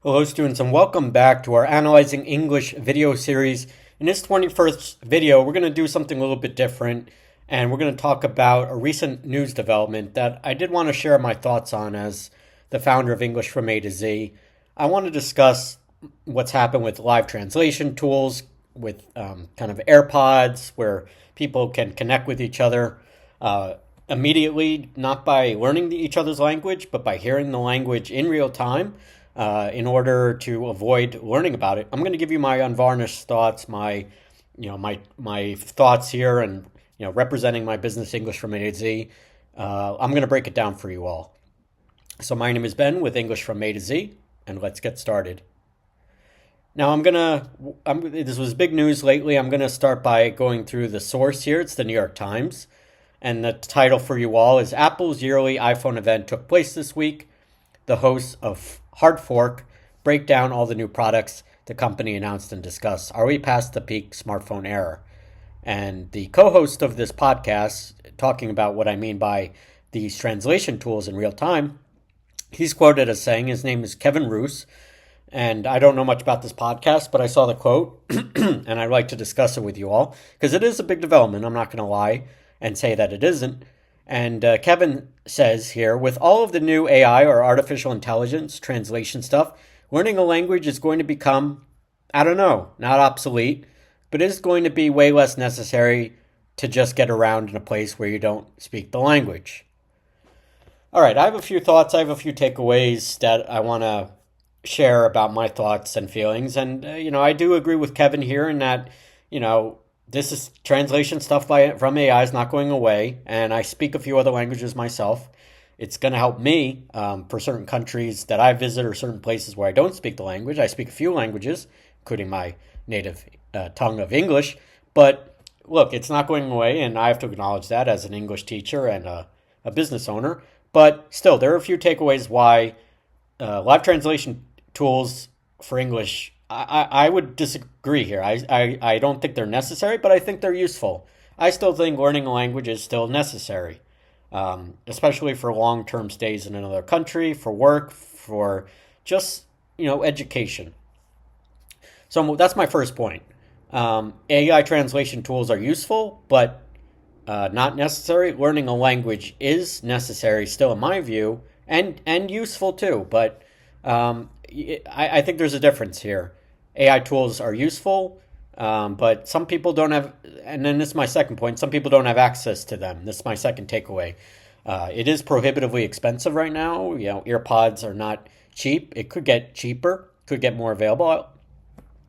Hello students and welcome back to our Analyzing English video series. In this 21st video, we're going to do something a little bit different and we're going to talk about a recent news development that I did want to share my thoughts on as the founder of English from A to Z. I want to discuss what's happened with live translation tools, with kind of AirPods, where people can connect with each other immediately, not by learning each other's language, but by hearing the language in real time. In order to avoid learning about it, I'm going to give you my unvarnished thoughts, my thoughts here, and representing my business English from A to Z. I'm going to break it down for you all. So my name is Ben with English from A to Z, and let's get started. Now this was big news lately. I'm gonna start by going through the source here. It's the New York Times, and the title for you all is Apple's yearly iPhone event took place this week. The hosts of Hard Fork break down all the new products the company announced and discuss. Are we past the peak smartphone era? And the co-host of this podcast, talking about what I mean by these translation tools in real time, he's quoted as saying, his name is Kevin Roos, and I don't know much about this podcast, but I saw the quote, and I'd like to discuss it with you all, because it is a big development. I'm not going to lie and say that it isn't. And Kevin says here, with all of the new AI or artificial intelligence translation stuff, learning a language is going to become, I don't know, not obsolete, but it is going to be way less necessary to just get around in a place where you don't speak the language. All right, I have a few thoughts. I have a few takeaways that I want to share about my thoughts and feelings. And, I do agree with Kevin here in that, this is translation stuff from AI is not going away, and I speak a few other languages myself. It's going to help me for certain countries that I visit or certain places where I don't speak the language. I speak a few languages, including my native tongue of English. But look, it's not going away, and I have to acknowledge that as an English teacher and a business owner. But still, there are a few takeaways why live translation tools for English, I would disagree here. I don't think they're necessary, but I think they're useful. I still think learning a language is still necessary, especially for long-term stays in another country, for work, for just, education. So that's my first point. AI translation tools are useful, but not necessary. Learning a language is necessary still, in my view, and useful too, but I think there's a difference here. AI tools are useful, but some people don't have, and then this is my second point, some people don't have access to them. This is my second takeaway. It is prohibitively expensive right now. AirPods are not cheap. It could get cheaper, could get more available,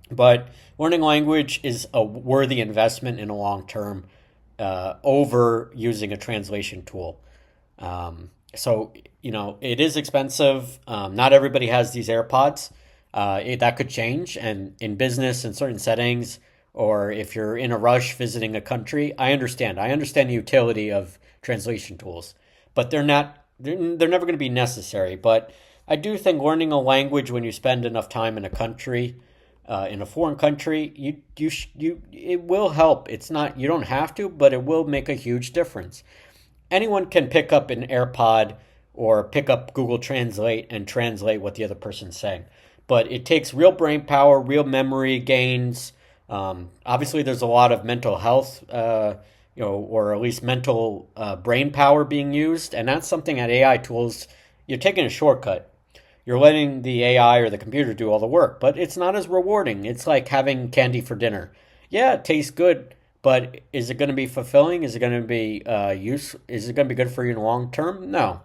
but learning language is a worthy investment in a long term over using a translation tool. So, it is expensive. Not everybody has these AirPods. That could change. And in business, in certain settings, or if you're in a rush visiting a country, I understand. I understand the utility of translation tools, but they're never going to be necessary. But I do think learning a language when you spend enough time in a country, in a foreign country, it will help. It's not, you don't have to, but it will make a huge difference. Anyone can pick up an AirPod or pick up Google Translate and translate what the other person's saying. But it takes real brain power, real memory gains. Obviously, there's a lot of mental health, or at least mental brain power being used. And that's something at AI tools, you're taking a shortcut. You're letting the AI or the computer do all the work, but it's not as rewarding. It's like having candy for dinner. Yeah, it tastes good, but is it going to be fulfilling? Is it going to be Is it going to be good for you in the long term? No.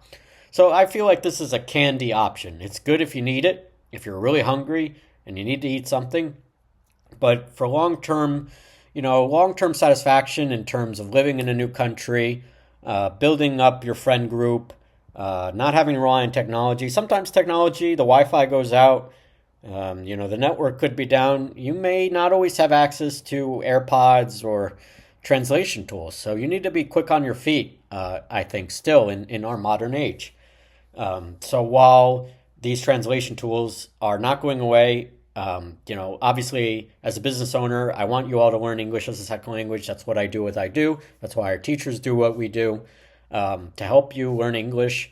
So I feel like this is a candy option. It's good if you need it, if you're really hungry and you need to eat something. But for long-term satisfaction in terms of living in a new country, building up your friend group, not having to rely on technology. Sometimes technology, the Wi-Fi goes out, the network could be down. You may not always have access to AirPods or translation tools. So you need to be quick on your feet, I think, still in our modern age. So while these translation tools are not going away, obviously as a business owner, I want you all to learn English as a second language. That's what I do. That's why our teachers do what we do, to help you learn English.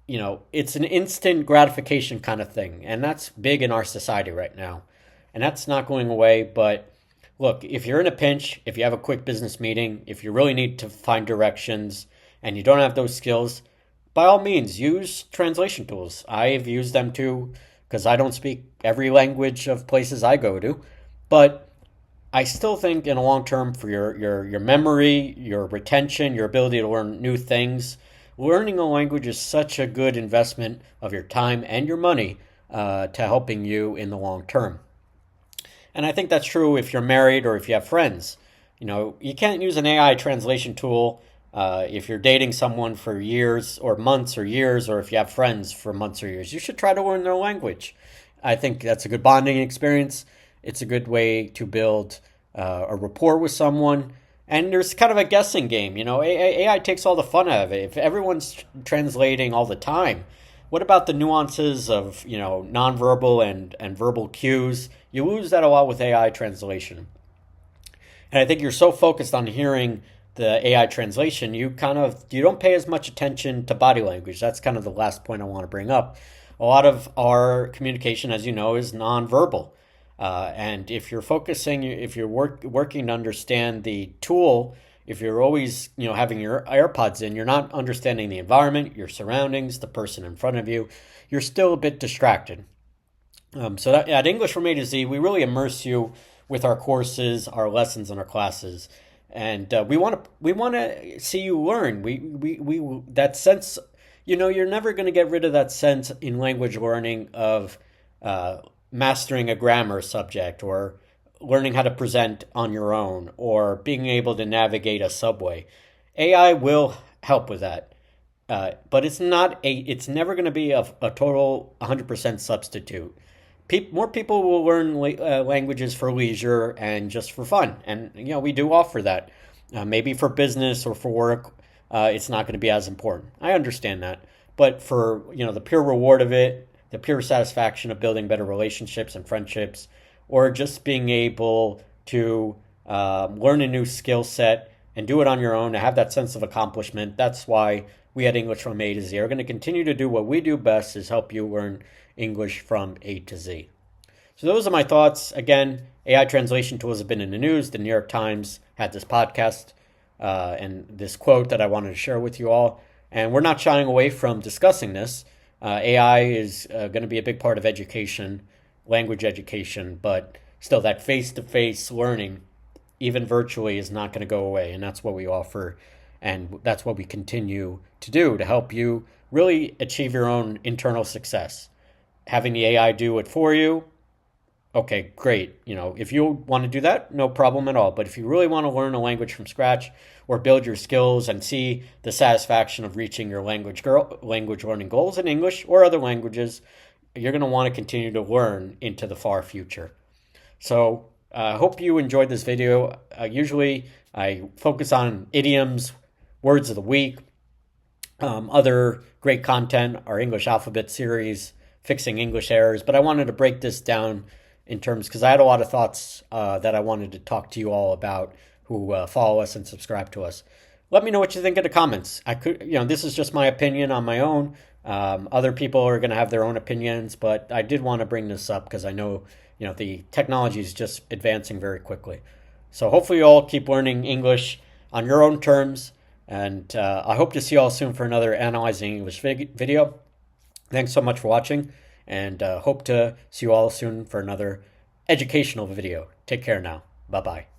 it's an instant gratification kind of thing. And that's big in our society right now. And that's not going away. But look, if you're in a pinch, if you have a quick business meeting, if you really need to find directions and you don't have those skills, by all means, use translation tools. I've used them too because I don't speak every language of places I go to. But I still think in the long term for your memory, your retention, your ability to learn new things, learning a language is such a good investment of your time and your money to helping you in the long term. And I think that's true if you're married or if you have friends. You can't use an AI translation tool if you're dating someone for years or months or years, or if you have friends for months or years. You should try to learn their language. I think that's a good bonding experience. It's a good way to build a rapport with someone. And there's kind of a guessing game. AI takes all the fun out of it. If everyone's translating all the time, what about the nuances of, nonverbal and verbal cues? You lose that a lot with AI translation. And I think you're so focused on hearing the AI translation, you don't pay as much attention to body language. That's kind of the last point I want to bring up. A lot of our communication, as you know, is nonverbal. And if you're focusing, if you're working to understand the tool, if you're always, having your AirPods in, you're not understanding the environment, your surroundings, the person in front of you. You're still a bit distracted. So that, at English from A to Z, we really immerse you with our courses, our lessons, and our classes. And we want to see you learn. We that sense, you're never going to get rid of that sense in language learning of mastering a grammar subject, or learning how to present on your own, or being able to navigate a subway. AI will help with that. But it's never going to be a total 100% substitute. More people will learn languages for leisure and just for fun. And, we do offer that. Maybe for business or for work, it's not going to be as important. I understand that. But for, the pure reward of it, the pure satisfaction of building better relationships and friendships, or just being able to learn a new skill set and do it on your own, to have that sense of accomplishment, that's why we at English from A to Z are going to continue to do what we do best, is help you learn English from A to Z. So those are my thoughts. Again, AI translation tools have been in the news. The New York Times had this podcast and this quote that I wanted to share with you all. And we're not shying away from discussing this. AI is going to be a big part of education, language education, but still that face-to-face learning, even virtually, is not going to go away. And that's what we offer, and that's what we continue to do to help you really achieve your own internal success. Having the AI do it for you, okay, great. If you want to do that, no problem at all. But if you really want to learn a language from scratch, or build your skills and see the satisfaction of reaching your language learning goals in English or other languages, you're going to want to continue to learn into the far future. So I hope you enjoyed this video. Usually I focus on idioms, words of the week, other great content, our English alphabet series, fixing English errors. But I wanted to break this down in terms, because I had a lot of thoughts that I wanted to talk to you all about, who follow us and subscribe to us. Let me know what you think in the comments. This is just my opinion on my own. Other people are going to have their own opinions, but I did want to bring this up because I know, the technology is just advancing very quickly. So hopefully you all keep learning English on your own terms, and I hope to see you all soon for another Analyzing English video. Thanks so much for watching, and hope to see you all soon for another educational video. Take care now. Bye-bye.